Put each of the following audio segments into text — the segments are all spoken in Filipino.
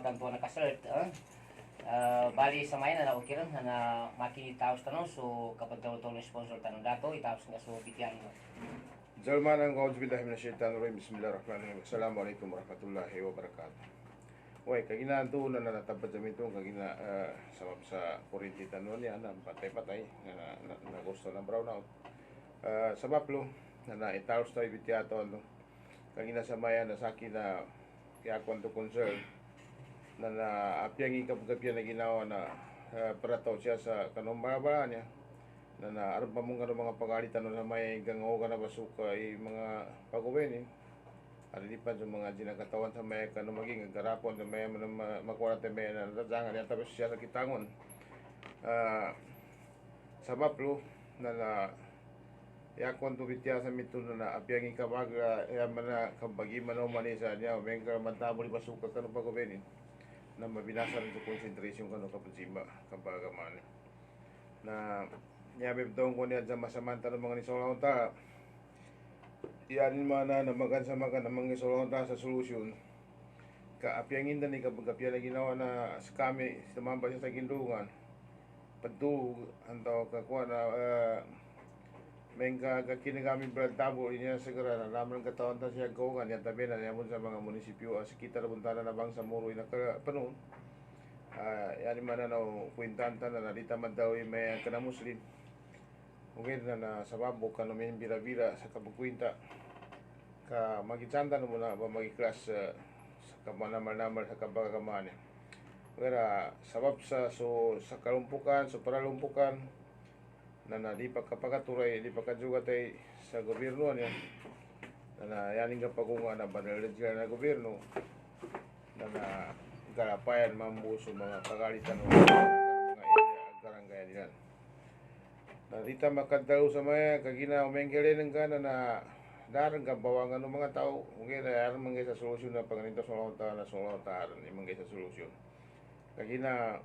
tanto nakasert. Bali sa maya na naukiran na makitaos tanong so kapag tawag sponsor tanong dato itaos nga so bitiyan mo. Zalman ang kaudzbillahi minasyaitanirrajim. Bismillahirrahmanirrahim. Assalamualaikum warahmatullahi wabarakatuh. Way kaginaan to na natabad sa mitong kagina sabab sa kurinti tanon niya na patay-patay na gusto ng brownout. Sabab lo na itaos tayo bitiyato no. Kagina sa maya na saki na kaya kwanto concern na apyang ikapagapyan na ginawa na parato siya sa kanumbara niya na aron pa mong mga pagalitan na may gangaw ka na basuka mga paguwen alilipan sa mga ginakatawan sa may maging garapon na may makuha natin may natajangan niya tapos siya sa kitangon sabab lo na yakon to bitya sa mito na apyang ikabaga mana kabagi manaw manisa niya may mantabol basuka ka na paguwen na mabinasa rin sa concentration ka no kapag kapagaman na nyabib daw ko niya sa masamanta ng mga nisolaw ta iyanin mana na magansa ng mga nisolaw ta sa solusyon kaapyangin na ni kapag apya na ginawa na sa kami sumamba siya sa gindungan pagtulog antaw kakuha na may kakinagami brad tabo niya sigara na naman ng katawan ta siya gawangan yan tabi na niya sa mga munisipyo sa kita na buntana na bang sa muro na kapanon yan man na kwintanta na nalita man daw may kana muslim okay na sababo ka namin bira-bira sa kabugkwinta ka magitsanda na muna ba magiklas sa kamanamal sa kabagaman kaya sabab sa kalumpukan sa paralumpukan na di pagkapagaturay, di pagkajugatay sa gobyerno niya na yaning kapagunga na banalad sila na gobyerno na galapayan mambuso mga pagalitan o mga karanggayan nila na dita makadalo sa maya kagina umengkele ng gana na darang kabawangan ng mga tao okay na yaran manggay sa solusyon na panganito sa mga na solawtaran manggay sa solusyon kagina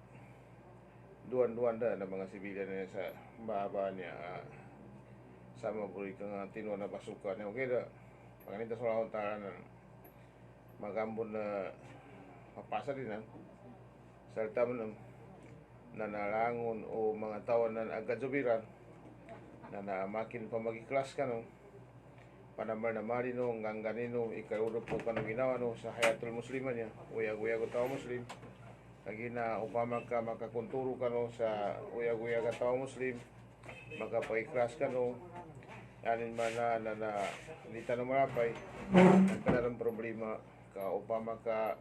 duan-duan da na mga sibilyan niya sa baba niya sama puri kang tino na pasukan niya okay da panganita sa lawan taran magambon na mapasa din salta mo na nalangon o mga tao na agad subiran na makin pa magiklas ka no panamar na marino ngangganino ikarudo po ka no ginawa no sa hayatul musliman niya uyag-uyag o tao muslim kagina upama ka makakonturo ka no sa uyag-uyag at tao muslim makapag-iklas ka no yanin man na hindi tanong marapay nagkanalang problema ka upama ka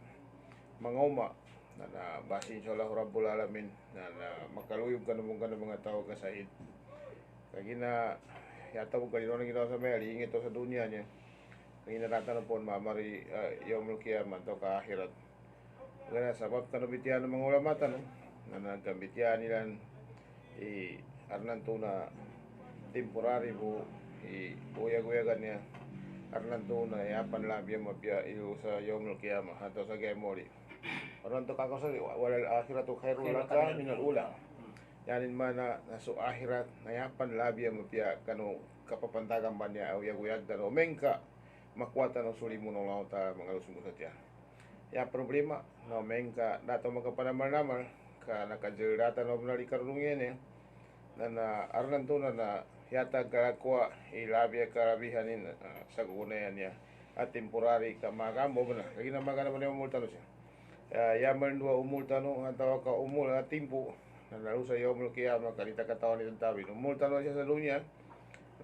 manguma na basin sa Allah Rabbul Alamin na makaluyog ka naman ka ng mga tao kasahid kagina yata mo kanino na ginawa sa may alingit sa dunya niya kagina rata na po mamari yawmul kiyaman to kaahirat kaya sabab kanabitihan ng mga ulamatan na nagkambitihan nila arnan to na temporary po uyag-uyagan niya arnan to na yapan labya mapya ilo sa yawmul kiyama ato sa gemori arnan to kakasal walal akhiratu khairul laka minal ula yanin man na so akhirat na yapan labya mapya kano kapapantagan ba niya uyag-uyag dano mengka makwata ng sulimu ng lauta mga lusong sa tiyan ya problema no mengka dato magkapanamal-namal ka nakajirata no benali karunungin na arnan to na yata galakwa ilabya karabihanin sa gugunayan niya at temporary ka magambo na kagina magana man yung multa no siya yaman dua umulta no atawa ka umul at timpo na lalo sa yomul kiyama kanita katawan nitong tabi umulta no siya sa dunya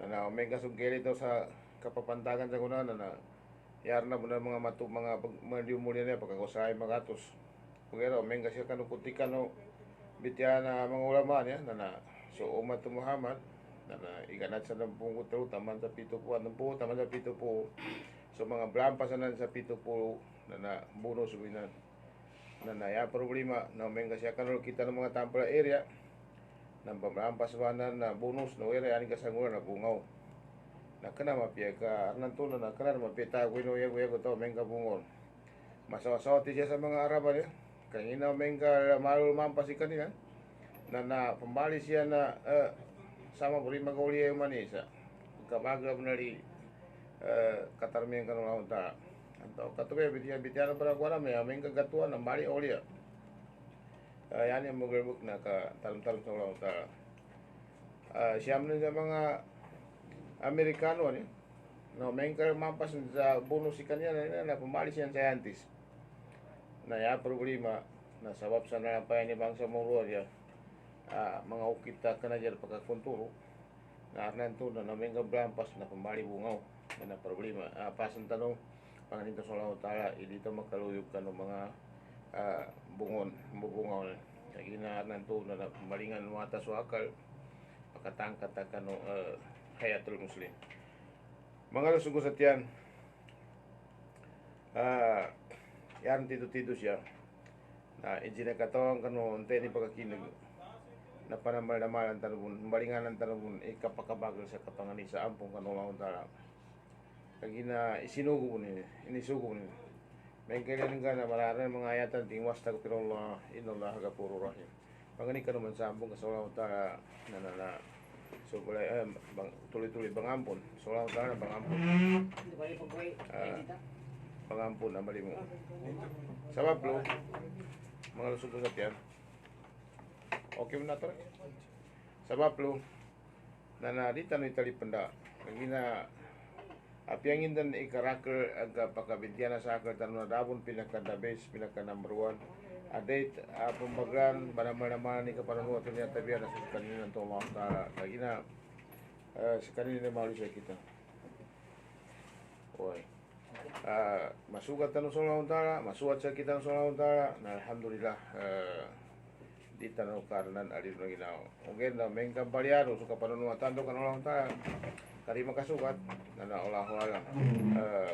na mengka sugeli to sa kapapantagan sa gunan na yarna mo na mga madiumuli niya pagkakusahay magatos kaya mengka siya kanukutikan no bitya na mga ulama niya na so umat to Muhammad na iganat sa 10 taman sa 7 taman sa 7 so mga blampasanan sa 7 na bonus winan na ya problema na mengka siya kanul kita ng mga tampla area ng pamlampasanan na bonus no area ani kasanguran na bungaw na kana mapya ka arnan to na kana mapita ko no yego to mengka bungon masawa-sawa ti siya sa mga Arab niya kanina mengka malul mampasikan niya na pembali siya na sama beri magauli yung manisa kabaga benali katarmian kanong ta Anto katuwe bitia para kuana me ameng kagatuan ng bali olia. Yan yung maglabok na ka talong-talong sa ulang ta. Siyam na sa mga Amerikano ni. No, mengker mampas sa bonus ikan niya na pumali siya scientist. Na ya problema na sabab sa nalampayan ni bangsa Moro ya. Mga ukita ka na dyan pagkakunturo. Na arnan to na mengker blampas na pumali bungaw. Na problema. Pasan tanong Panginoon sa Allah Ta'ala, dito makaluyog ka ng mga bubungaw na. Kaya ginaanan to na malingan mga taswakal, makatangkat ka ng hayatul muslim. Mga lusugo sa tiyan, yan tito siya, na ijinakatawang ka ng unti ni pagkakinig, na panamal-namalan tanong, malinganan tanong, ikapakabagal sa kapanganin sa ampong kanong Allah Ta'ala. Kagina isinugo ni inisugo ni may kailan nga na mararan mga ayatan tingwas ta pero Allah inallah ghafurur rahim pangani ka naman sa ambong kasalaw ta na so bulay bang tuloy-tuloy bangampon salaw ta bangampon bangampon na mali mo sabab lo mga lusog sa tiyan okay mo na to sabab lo na dito no italipanda kagina Apiangin dan ikarakal aga pakabintian sa akal tanong dabon pinaka-the best, pinaka-number 1. Adet pembagian mana-mana ni kapanunuan ternyata biar nasukan ini untuk Allah Ta'ala. Kagina sekarang ini malu saya kita. Oi. Masukat tanong sa Allah Ta'ala, masukat sa kita sa Allah Ta'ala. Na alhamdulillah di tanong karenan alir na ginawa. Okay na mengkang paliaro sa kapanunuan tanong kan Allah Ta'ala. Tadi makasukat na Allah alam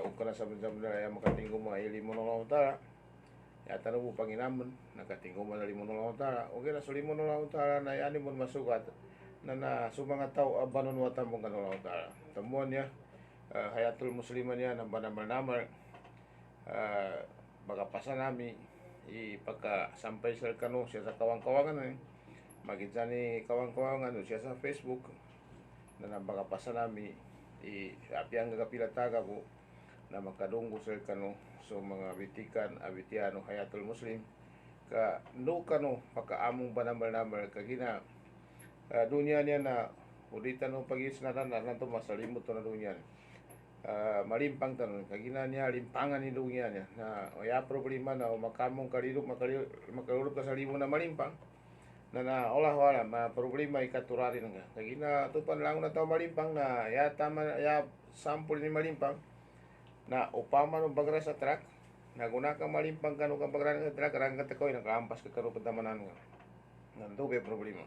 ukana saben-saben yang makatinggo mo ili mo Allah Ta'ala ya tanu panginaman nakatinggo mo dali mo Allah Ta'ala okay na suli mo Allah Ta'ala na yani mo masukat na sumanga tao abanon wa tambong kan Allah Ta'ala temuan ya hayatul musliman ya namal baka pasanami pagka sampai sa kanu siya sa kawang-kawangan magitsani kawang-kawangan siya sa Facebook na nabakapasa nami api ang gagapilataga ko na makadunggo sa kano so mga bitikan abitiano hayatul muslim ka no kano pakaamong banambal-nambal kagina dunya niya na uditan no pagisnatan na nanto masalimot to na dunya malimpang tanon kagina niya limpangan ni dunya niya na ya problema na makamong makalurup ka sa limo na malimpang na olah wala ma problema ikaturari nga kagina tupan lang na tao malimpang na ya tama ya sampul ni malimpang na upama no bagra sa truck naguna ka malimpang kanu ka bagra sa truck rang ka takoy nakaampas ka kanu pagdamanan nga nanto be problema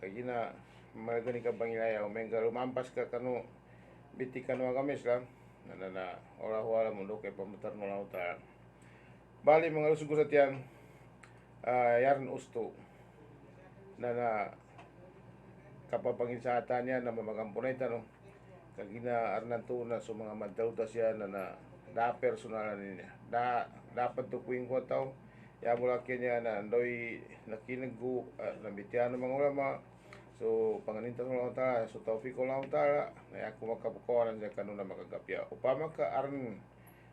kagina magani ka bangilaya o mengga lumampas ka kanu bitikan wa gamis lang na olah wala mundo kay pamutar no lauta bali mga lusog sa tiyan yaran usto na kapapanginsatan niya na mamagampunay tanong kagina arnan to na so mga madauta siya na da personal niya dapat tukuing ko tao ya mula kanya na andoy nakinaggo nabitian ng mga ulama so panganinta ng Allah Ta'ala so taufik Allah Ta'ala na ako makabukawanan siya kanuna makagapya upama ka aran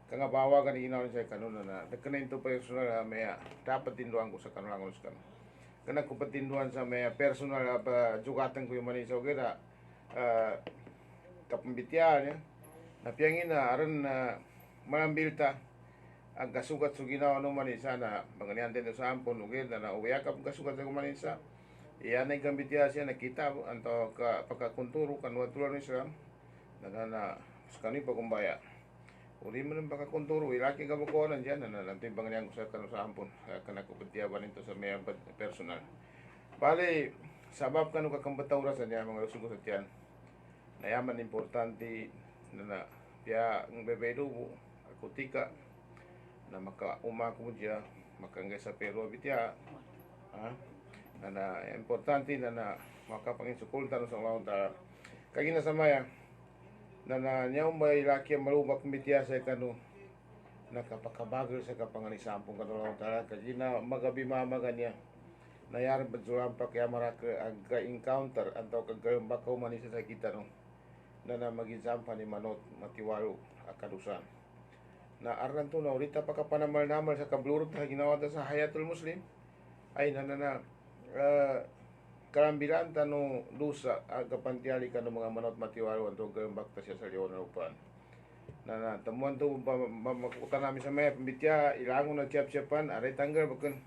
kanga bawa kan ginawa sa kanuna na nagkanain to personal maya dapat tinduan ko sa kanuna ko sa kana ko patinduan sa maya personal jugatan ko yung manisa okay na kapambitian na piyangin na aran na malambilta ang kasugat sa ginawa ng manisa na manganihan din sa ampon okay na uwayakap ang kasugat sa manisa iyan ay gambitiya siya nakita anto pagkakunturo kanwa tulan ng Islam na skani pagumbaya uli mo nang pagkakunturo, ilaki ka mo ko nandiyan na nantibang niyan ko sa kano sa ampon kana ko pagtiyaban ito sa may personal bali sabab kano kakambataw sa niya mga lusugo sa tiyan nayaman importante na piya ang bebe dugo akutika na makauma ko diya makangga sa pero bitya na importante na makapanginsukultan sa Allah Ta'ala kagina sa maya na niyaw may laki ang malubak kumitiya sa kanu nakapakabagal sa kapanganisampong kanulong tala kagina magabimamaga niya nayari badzulampak kaya maraka aga-encounter antaw kagayumbakaw manisa sa kita no na magizampa ni manot matiwalo akadusan na aran to na urita pa kapanamal-namal sa kablurot na ginawa ta sa Hayatul Muslim ay kalambilan tano dusa kapantiali ka ng mga manot matiwaro to gambak ta siya sa liwan na upan na temuan to makukutan namin sa maya pambitya ilangon na siap-siapan aray tanggal bakun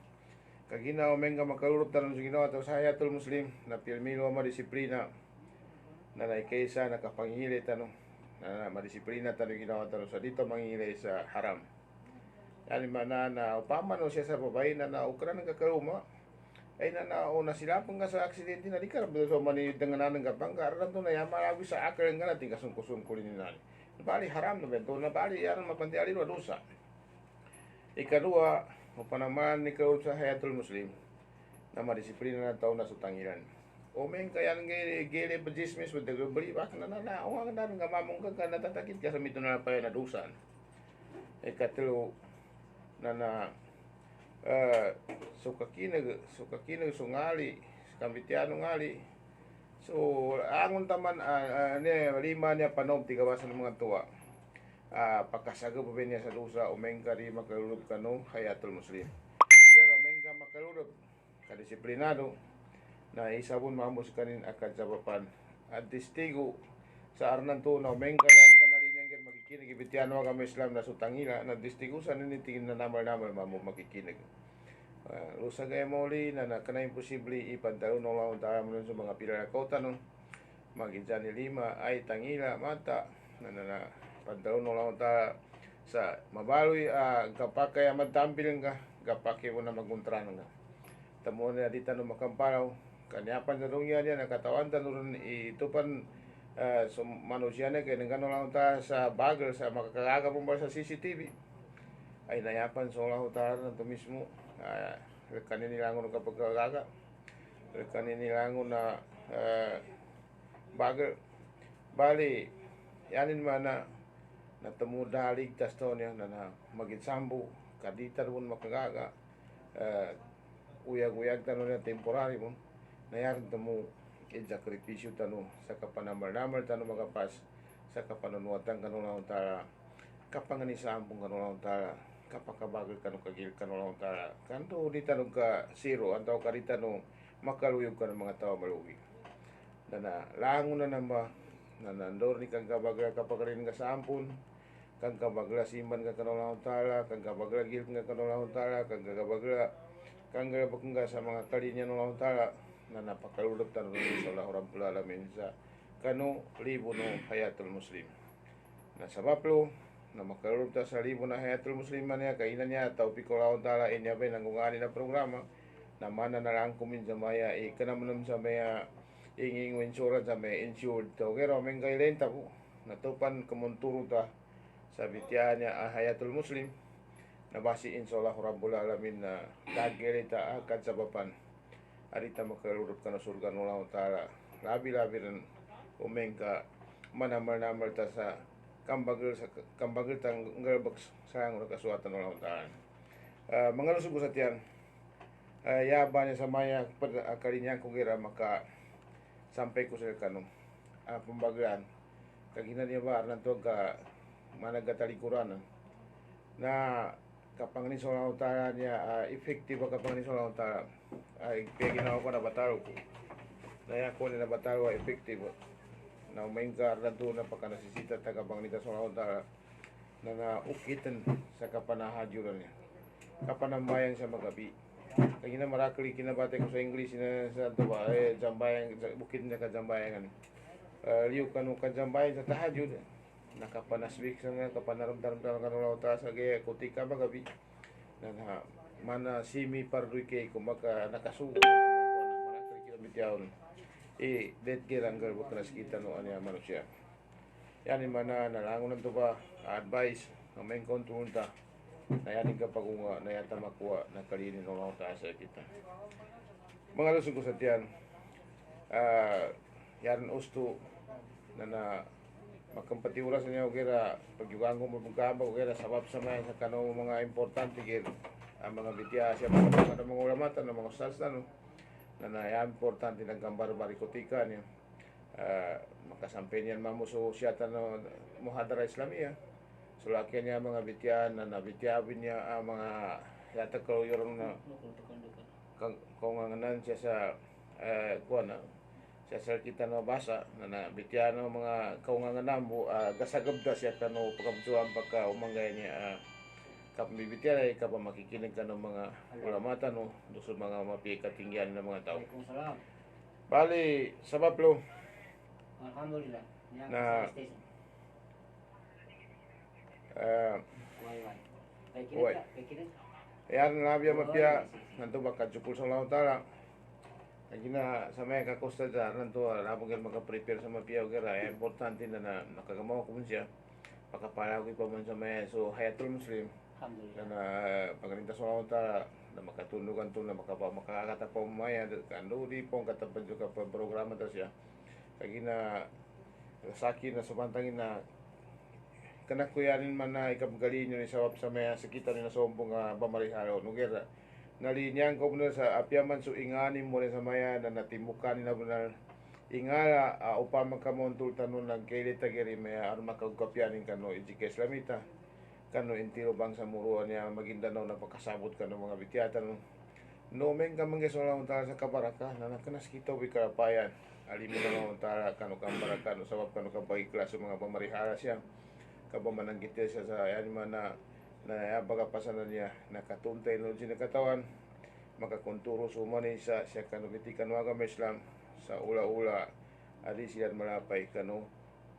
kaginaw mengga makalurot tanon sa ginawa to sa Hayatul Muslim na pilmilo madisiplina na naikaysa nakapangili tanong na madisiplina tanong ginawa tanong sa dito mangingilay sa haram. Yani mana na upama no siya sa babae na ukra ng kakaruma ay na silapang ka sa aksidente na di ka so maniyod ng nanang kapang karan to na yama labi sa akal nga natin kasungkusungkulin ni nani. Bali haram na bento na bali yan mapantiali no dosa. Ikadua, upanaman ni kaul sa Hayatul Muslim na madisiplina na tao na sutangiran. O men kaya nang gili bajismis with the beli bak na o ang nan nga mamong ka natatakit ka sa mito na pa na dusan. Ikatlo na sukakinag sungali kambitiano ngali so angon taman ne lima niya panom tigawasan ng mga tuwa pagkasaga pa niya sa dusa umeng ka rin makalulot ka no Hayatul Muslim pero umeng ka makalulot kadisiplinado na isabon maamos kanin akad sa papan at testigo sa arnan to na umeng ka yan ka nalinyang yan makikinig ibitiano kami Islam na sutangila na testigo sa ninitingin na namal-namal mamu makikinig Rusa gaya muli na kana imposible ipantalo ng laon tayo mo sa mga pila na kota no maginsan ni lima ay tangila mata na pantalo ng laon tayo sa mabaloy kapag kaya magtampiling ka kapag mo na maguntranan ka tamo na dito no makamparaw kanyapan na rin yan nakatawan tanong itupan so manusia na kaya nang laon tayo sa bagel sa makakagaga mo sa CCTV ay nayapan so laon tayo na ito mismo kanin nilangon kapag kagaga kanin nilangon na bagel bali yanin mana natemu dalig tas to niya na magitsambu kadita ron makagaga uyag-uyag tano niya temporary mo nayarin temu sakripisyo tano sa kapanamal-namal tano magapas sa kapanunuatan kanunang tara kapanganisampong kanunang tara kapakabagal kanu kagil kanunang tara kanto di tanong ka zero antaw ka rin tanong makaluyog ka ng mga tao malugi na lango na namba na nandor ni kang kabagla kapag rin ka sa ampun kang kabagla siman ka kanunang tara kang kabagla gil ka kanunang tara kang kabagla kang gabakong ka sa mga kalinya nunang tara na napakalulog tanong sa Allah Rabbul Alamin sa kanu libo no Hayatul Muslim na sa baplo na makalulog ta sa libo na Hayatul Muslim man niya kainan niya tao pikolaon tala inya ba nangungani na programa na mana na lang kumin sa maya ikanamanam sa maya inging insurance sa may insured to pero men kailan ta po natupan kumunturo ta sa bitya niya Hayatul Muslim na basi insyaallah Rabbul Alamin na dagirita akad sa bapan arita makalulog ka na surga ng Allah Ta'ala labi-labi rin umeng ka manamal-namal ta sa kambagil tang ngalbak sayang na kasuatan ng Allah Ta'ala mga lusog sa tiyan yaba niya sa maya kalinya kong gira maka sampay ko sa kanong pambagyan kagina niya ba nanto ka managatalikuran na kapanganin sa Allah Ta'ala niya effective kapanganin sa Allah Ta'ala ay kaya ginawa ko na bataro ko na ako na bataro effective na umaingkar na doon na pagka nasisita tagapanganin sa Allah Ta'ala na naukitan sa kapanahadyo niya kapanambayang sa magabi kaya na marakali kinabate ko sa English na sa ito ba jambayang bukid na kajambayangan liw kanong kajambayan sa tahadyo nakapanaswik sa nga kapanaramdaram ka ng lauta sa gaya kutika magabi na mana simi parduy kay kumaka nakasuko marakali kinabityaon dead kiranggal bukas kita no anya manusia yan mana nalangon to ba advice ng main control ta na yan kapag na yata makuha na kalinin ng lauta sa kita mga lusog ko sa tiyan yan usto na makampatiuras niya o kira pagyugang ko mabugkaba o kira sabab sa mga sa kanong mga importante kira ang mga bitya siya mga ulamatan ng mga salsa no na importante ng gambar barikotika niya makasampen yan mamuso siya no muhadara Islamia sulaki niya mga bityan na nabityabin niya ang mga yata kaluyurong na kunganganan siya sa kuha na siya sa kita na basa na nabityan ng mga kaunganganan mo gasagabda siya kano pagkabsuhan pagka umanggay niya kapambibityan ay kapag makikinig ka ng mga ulamata no doon mga mapikatingyan ng mga tao. Waalaikumsalam. Bali, sa Baplo, Alhamdulillah. Na- Uy. ayan na biya mapya nanto baka jukul sa lawan tala. Lagi na sa may kakosta dyan, nanto labang maka-prepare sa mapya o kira, importante na nakagamaw ko siya. Pakapala ko pa man sa may, so Hayatul Muslim, Alhamdulillah. na pagalintas sa lawan tala, na makatunugan to na makakatapaw maya, kando di pong katapad yung programa ta siya. Lagi na saki na subantangin na kanakuyanin man na ikabgalin yun isawap sa maya sakita ni na sombong bamariharo nugera nalinyang ko muna sa apyaman so inganin mo rin sa maya na natimukan na benar ingala upama ka montul tanon ng kaili tagiri maya ano makagkapyanin kano ijike islamita kano intiro bang sa muruan niya Maguindanao na pagkasabot ka ng mga bityatan nomen ka manggesola untara sa kabaraka na nakanas kita wikarapayan alimu na untara kano kambaraka no sabab kano kabagiklas mga pamarihara siya kapamananggit siya sa yan man na bagapasanan niya nakatuntay no siya katawan makakonturo sumani siya kanubitikan waga Islam sa ula-ula adi siya malapay kanu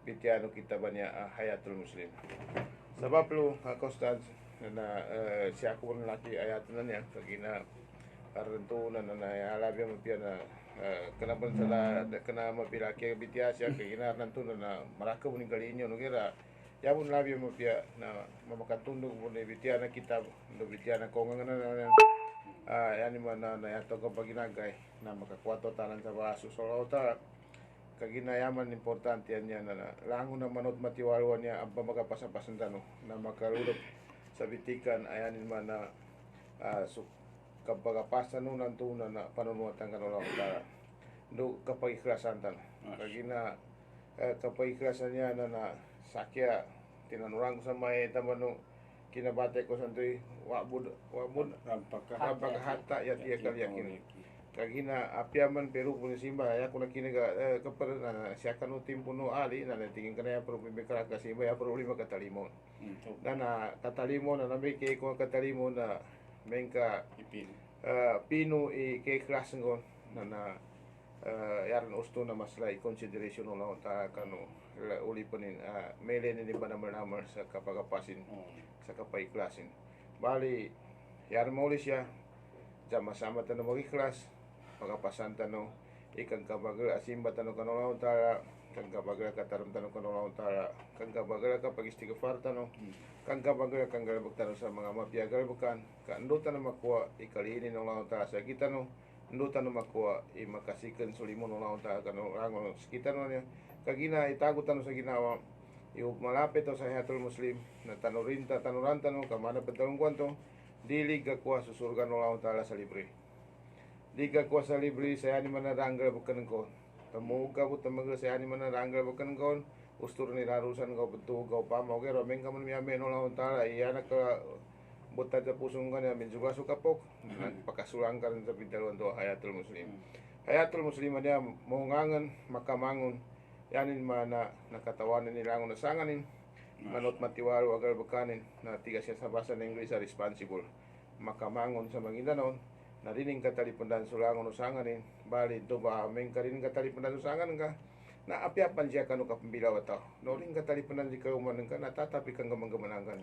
bitiano kita ba niya Hayatul Muslim sa Baplo kakostad na siya ko ng laki ayatan na niya kagina karantunan na nayalabi mo piya na kanaban sa kana mapilaki bitya siya kagina nantunan na maraka mo ng galinyo no kira Yabun labi mo pia na mamakatundog mo na bitya na kitab no bitya na konganganan na yani man na yato kapag ginagay na makakwato tanan sa baso so ta kaginayaman importante yan na lango na manot matiwaruan niya ang pamakapasapasan tano na makarulog sa bitikan ayanin man na so kapag pasan no nantuna na panunuatan ka lang ta do kapag iklasan tan kagina kapag iklasan niya na sakya tinanurang ko sa may tamano kinabate ko santoy wabud rampakahata ya tiya kalyakin kagina apyaman pero pun simba ya kuna kinaga kapar na siya kanu timpo no ali na tingin kana pero bibekara ka simba ya problema katalimon na katalimon na nabi kay ko katalimon na mengka pino kay klas ngon na yaran usto na maslay consideration no lang ta kanu uli panin mele ni ba namar sa kapagapasin sa kapaiklasin bali yaran mo siya sama-sama tanong mag-iklas pagapasan tanong ikang kabagal asimba tanong kanong tara kang kabagal kataram tanong kanong tara kang kabagal kapag istighfar tanong kang kabagal kang galbag tanong sa mga mapiagal bukan kandutan na makuha ikalinin ng laon tara sa kita no ndutan na makuha makasikan sulimon ng laon tara kanong rangon kita no niya kagina itago tanong sa ginawa yung malapit to sa Hayatul Muslim na tanurinta tanuranta no kamana petalong kwanto dili ka kuha susurgan ng laon tara sa libre di ka kuha sa libre sa yani man naranggal bukan ko tamuog ka po tamagal sa yani man naranggal bukan ko ustur ni rarusan ko betul ko pamaw kero meng kaman miyame no laon tara iyanak ka buta sa pusong ka namin juga suka pok nagpakasulang ka rin sa pintalon to Hayatul Muslim Hayatul Muslim niya mohongangan makamangon yanin man na nakatawanan nilangon na sanganin manot matiwaro agal bakanin na tiga siya sa basa ng English responsible makamangon sa Maguindanao narining katalipundan sulangon usanganin bali ito ba ameng karining katalipundan usanganin ka na apyapan siya kanu kapambilaw ito noring katalipundan di kaumanan ka natatapi kang gamang-gamanangan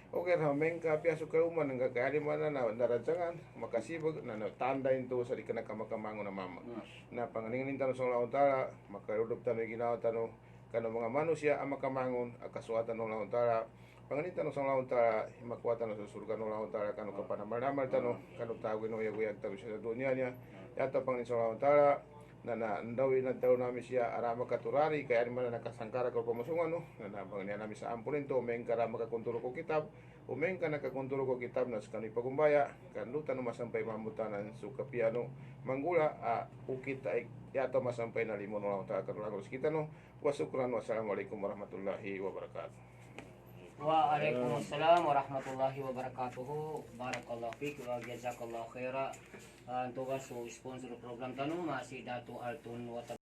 okay na ameng ka apyaso kaumanan ka kaya di mana na naradsangan makasibag na natanda ito sa di ka nakamakamangon na mama na panganingin tanong sa laon tara makarudop tanong ginawa tanong kano mga manusia ang makamangon akasuatan ng laon tara panganitan ng laon tara makuatan ng susurgan ng laon tara kano kapanamal-namal tanong kano tawin ng uyag-uyag tabi sa dunya niya yato panganitan sa laon tara na ndawin ng tao namin siya arama katurari kaya naman na nakasangkara ko pamasungan no na panganitan namin sa ampun ito umeng ka rama kakonturo ko kitab umeng ka nakakonturo ko kitab na sa kano'y pagumbaya kando tanong masampay mamutanan so kapiano manggula ukit ay yato masampay na limon ng laon tara kanulang kita no wasukran wassalamualaikum warahmatullahi wabarakatuh Waalaikumsalam warahmatullahi wabarakatuh. Barakallahu fiik wa jazakallahu khaira. Untuk sponsor program tanu masih Datu Altun wa